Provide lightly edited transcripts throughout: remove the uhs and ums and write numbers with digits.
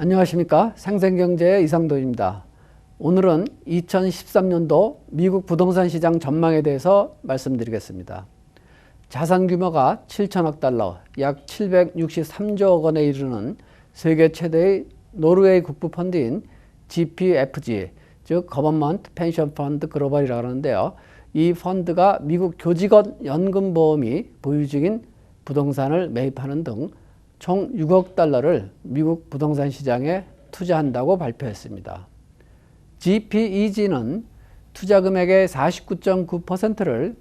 안녕하십니까. 생생경제의 이상도입니다. 오늘은 2013년도 미국 부동산 시장 전망에 대해서 말씀드리겠습니다. 자산 규모가 7천억 달러, 약 763조 원에 이르는 세계 최대의 노르웨이 국부 펀드인 GPFG, 즉 Government Pension Fund Global이라고 하는데요. 이 펀드가 미국 교직원 연금보험이 보유 중인 부동산을 매입하는 등 총 6억 달러를 미국 부동산 시장에 투자한다고 발표했습니다. GPEG는 투자 금액의 49.9%를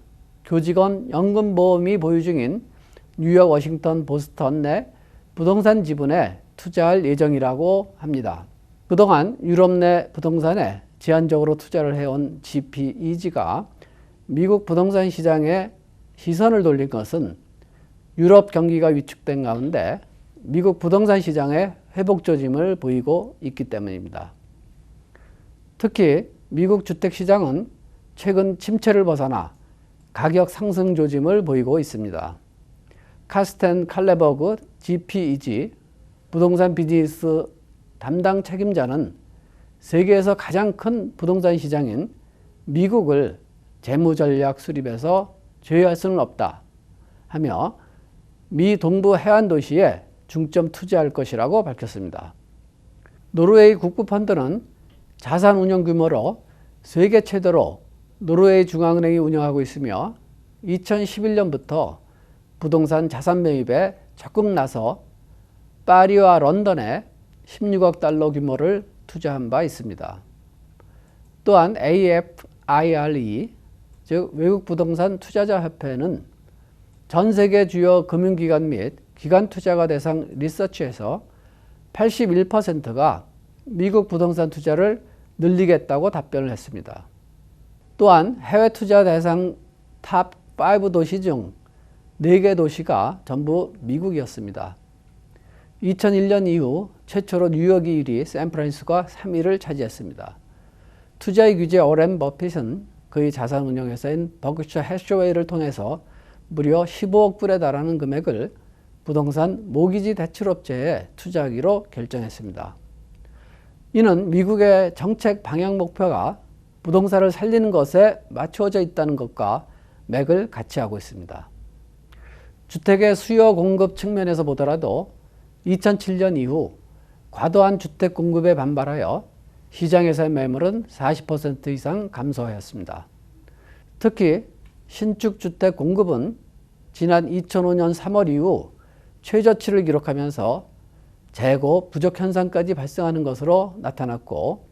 교직원 연금보험이 보유 중인 뉴욕, 워싱턴, 보스턴 내 부동산 지분에 투자할 예정이라고 합니다. 그동안 유럽 내 부동산에 제한적으로 투자를 해온 GPEG가 미국 부동산 시장에 시선을 돌린 것은 유럽 경기가 위축된 가운데 미국 부동산 시장에 회복 조짐을 보이고 있기 때문입니다. 특히 미국 주택시장은 최근 침체를 벗어나 가격 상승 조짐을 보이고 있습니다. 카스텐 칼레버그 GPEG 부동산 비즈니스 담당 책임자는 세계에서 가장 큰 부동산 시장인 미국을 재무전략 수립에서 제외할 수는 없다 하며 미 동부 해안 도시에 중점 투자할 것이라고 밝혔습니다. 노르웨이 국부펀드는 자산 운용 규모로 세계 최대로 노르웨이 중앙은행이 운영하고 있으며 2011년부터 부동산 자산 매입에 적극 나서 파리와 런던에 16억 달러 규모를 투자한 바 있습니다. 또한 AFIRE, 즉 외국 부동산 투자자 협회는 전 세계 주요 금융기관 및 기관 투자가 대상 리서치에서 81%가 미국 부동산 투자를 늘리겠다고 답변을 했습니다. 또한 해외 투자 대상 탑 5 도시 중 4개 도시가 전부 미국이었습니다. 2001년 이후 최초로 뉴욕이 1위, 샌프란시스코가 3위를 차지했습니다. 투자의 규제 오렌 버핏은 그의 자산 운용 회사인 버크셔 해서웨이를 통해서 무려 15억 불에 달하는 금액을 부동산 모기지 대출업체에 투자하기로 결정했습니다. 이는 미국의 정책 방향 목표가 부동산을 살리는 것에 맞추어져 있다는 것과 맥을 같이 하고 있습니다. 주택의 수요 공급 측면에서 보더라도 2007년 이후 과도한 주택 공급에 반발하여 시장에서의 매물은 40% 이상 감소하였습니다. 특히 신축 주택 공급은 지난 2005년 3월 이후 최저치를 기록하면서 재고 부족 현상까지 발생하는 것으로 나타났고,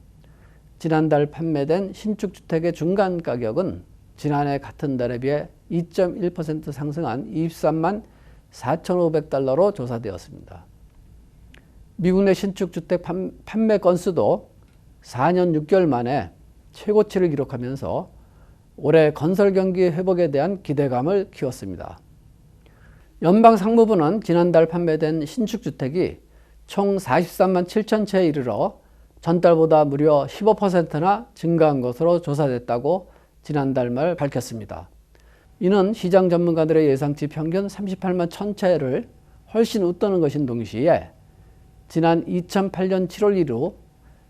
지난달 판매된 신축 주택의 중간 가격은 지난해 같은 달에 비해 2.1% 상승한 23만 4,500달러로 조사되었습니다. 미국 내 신축 주택 판매 건수도 4년 6개월 만에 최고치를 기록하면서 올해 건설 경기 회복에 대한 기대감을 키웠습니다. 연방상무부는 지난달 판매된 신축주택이 총 43만 7천 채에 이르러 전달보다 무려 15%나 증가한 것으로 조사됐다고 지난달 말 밝혔습니다. 이는 시장 전문가들의 예상치 평균 38만 1천 채를 훨씬 웃도는 것인 동시에 지난 2008년 7월 이후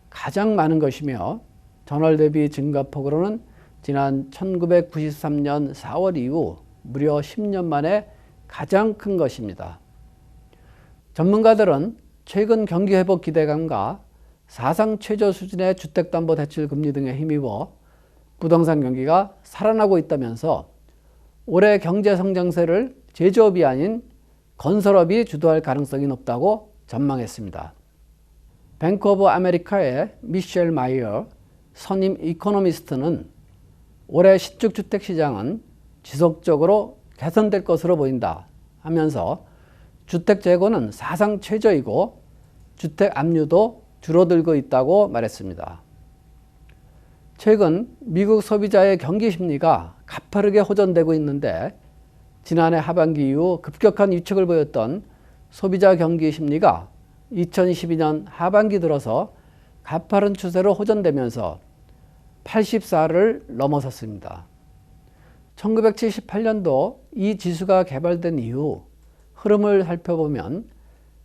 가장 많은 것이며, 전월 대비 증가폭으로는 지난 1993년 4월 이후 무려 10년 만에 가장 큰 것입니다. 전문가들은 최근 경기 회복 기대감과 사상 최저 수준의 주택담보대출 금리 등에 힘입어 부동산 경기가 살아나고 있다면서 올해 경제 성장세를 제조업이 아닌 건설업이 주도할 가능성이 높다고 전망했습니다. 뱅크 오브 아메리카의 미셸 마이어 선임 이코노미스트는 올해 신축주택 시장은 지속적으로 개선될 것으로 보인다 하면서 주택 재고는 사상 최저이고 주택 압류도 줄어들고 있다고 말했습니다. 최근 미국 소비자의 경기 심리가 가파르게 호전되고 있는데, 지난해 하반기 이후 급격한 위축을 보였던 소비자 경기 심리가 2012년 하반기 들어서 가파른 추세로 호전되면서 84를 넘어섰습니다. 1978년도 이 지수가 개발된 이후 흐름을 살펴보면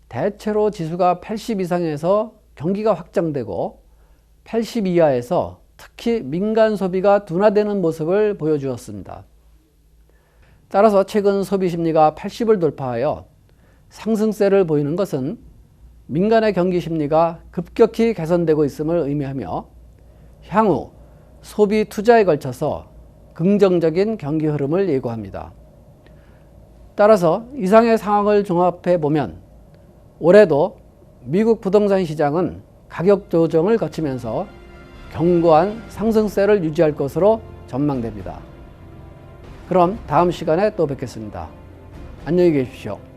대체로 지수가 80 이상에서 경기가 확장되고 80 이하에서 특히 민간 소비가 둔화되는 모습을 보여주었습니다. 따라서 최근 소비 심리가 80을 돌파하여 상승세를 보이는 것은 민간의 경기 심리가 급격히 개선되고 있음을 의미하며 향후 소비 투자에 걸쳐서 긍정적인 경기 흐름을 예고합니다. 따라서 이상의 상황을 종합해 보면 올해도 미국 부동산 시장은 가격 조정을 거치면서 견고한 상승세를 유지할 것으로 전망됩니다. 그럼 다음 시간에 또 뵙겠습니다. 안녕히 계십시오.